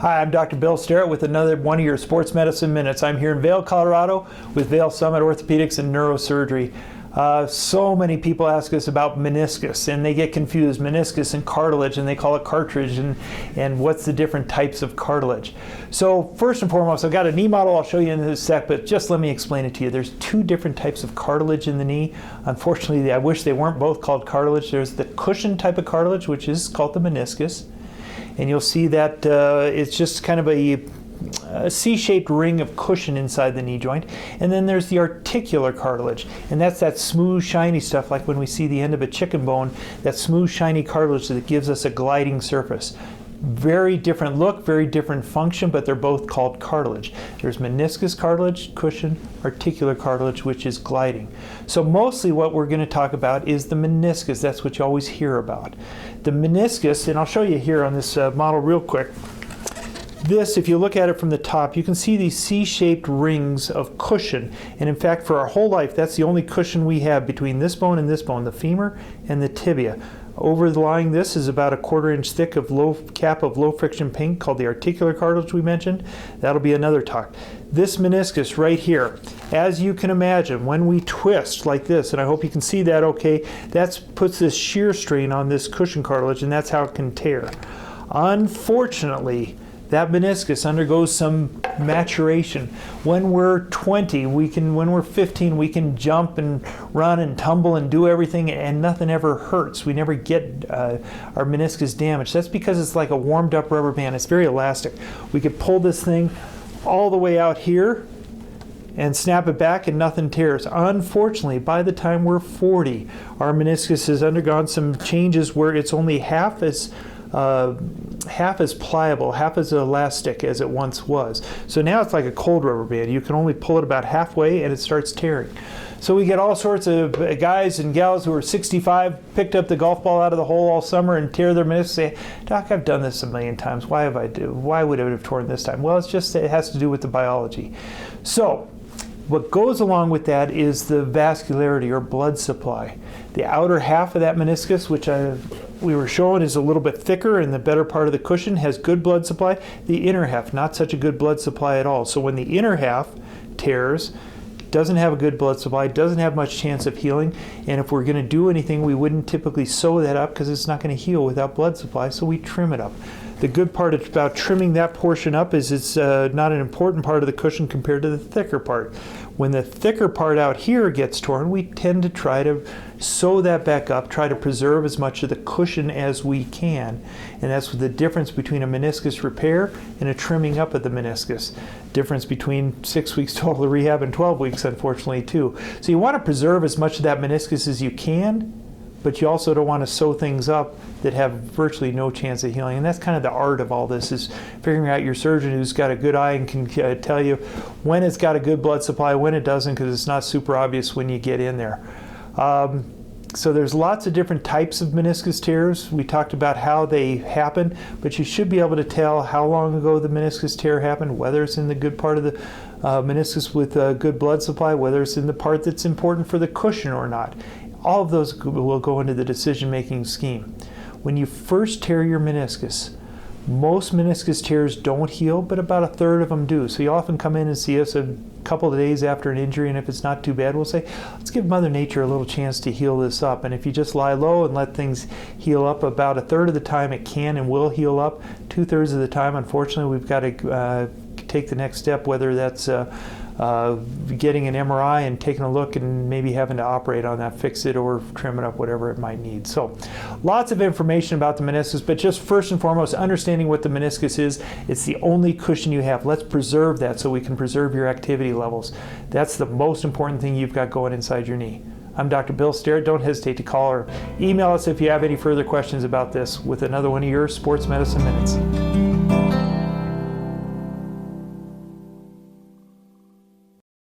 Hi, I'm Dr. Bill Sterrett with another one of your Sports Medicine Minutes. I'm here in Vail, Colorado with Vail Summit Orthopedics and Neurosurgery. So many people ask us about meniscus, and they get confused. Meniscus and cartilage, and they call it cartilage, and what's the different types of cartilage. So first and foremost, I've got a knee model I'll show you in a sec, but just let me explain it to you. There's two different types of cartilage in the knee. Unfortunately, I wish they weren't both called cartilage. There's the cushion type of cartilage, which is called the meniscus. And you'll see that it's just kind of a C-shaped ring of cushion inside the knee joint. And then there's the articular cartilage, and that's that smooth, shiny stuff like when we see the end of a chicken bone, that smooth, shiny cartilage that gives us a gliding surface. Very different look, very different function, but they're both called cartilage. There's meniscus cartilage, cushion, articular cartilage, which is gliding. So mostly what we're going to talk about is the meniscus. That's what you always hear about. The meniscus, and I'll show you here on this model real quick. This, if you look at it from the top, you can see these C-shaped rings of cushion. And in fact, for our whole life, that's the only cushion we have between this bone and this bone, the femur and the tibia. Overlying this is about a 1/4 inch thick of low friction paint called the articular cartilage we mentioned. That'll be another talk. This meniscus right here, as you can imagine, when we twist like this, and I hope you can see that okay, that puts this shear strain on this cushion cartilage, and that's how it can tear. Unfortunately, that meniscus undergoes some maturation. When we're 20, when we're 15, we can jump and run and tumble and do everything, and nothing ever hurts. We never get our meniscus damaged. That's because it's like a warmed up rubber band. It's very elastic. We could pull this thing all the way out here and snap it back and nothing tears. Unfortunately, by the time we're 40, our meniscus has undergone some changes where it's only half as pliable, half as elastic as it once was. So now it's like a cold rubber band. You can only pull it about halfway and it starts tearing. So we get all sorts of guys and gals who are 65, picked up the golf ball out of the hole all summer and tear their meniscus, say, "Doc, I've done this a million times. Why would it have torn this time?" Well, it has to do with the biology. So what goes along with that is the vascularity or blood supply. The outer half of that meniscus, which we were showing, is a little bit thicker, and the better part of the cushion has good blood supply. The inner half, not such a good blood supply at all. So when the inner half tears, doesn't have a good blood supply, doesn't have much chance of healing, and if we're going to do anything, we wouldn't typically sew that up because it's not going to heal without blood supply, so we trim it up. The good part about trimming that portion up is it's not an important part of the cushion compared to the thicker part. When the thicker part out here gets torn, we tend to try to sew that back up, try to preserve as much of the cushion as we can. And that's the difference between a meniscus repair and a trimming up of the meniscus. Difference between 6 weeks total rehab and 12 weeks, unfortunately, too. So you want to preserve as much of that meniscus as you can, but you also don't want to sew things up that have virtually no chance of healing. And that's kind of the art of all this, is figuring out your surgeon who's got a good eye and can tell you when it's got a good blood supply, when it doesn't, because it's not super obvious when you get in there. So there's lots of different types of meniscus tears. We talked about how they happen, but you should be able to tell how long ago the meniscus tear happened, whether it's in the good part of the meniscus with good blood supply, whether it's in the part that's important for the cushion or not. All of those will go into the decision-making scheme. When you first tear your meniscus, most meniscus tears don't heal, but about 1/3 of them do. So you often come in and see us a couple of days after an injury, and if it's not too bad, we'll say, let's give Mother Nature a little chance to heal this up. And if you just lie low and let things heal up, about 1/3 of the time it can and will heal up. 2/3 of the time, unfortunately, we've got to take the next step, whether that's getting an MRI and taking a look and maybe having to operate on that, fix it or trim it up, whatever it might need. So lots of information about the meniscus, but just first and foremost, understanding what the meniscus is. It's the only cushion you have. Let's preserve that so we can preserve your activity levels. That's the most important thing you've got going inside your knee. I'm Dr. Bill Sterrett. Don't hesitate to call or email us if you have any further questions about this with another one of your Sports Medicine Minutes.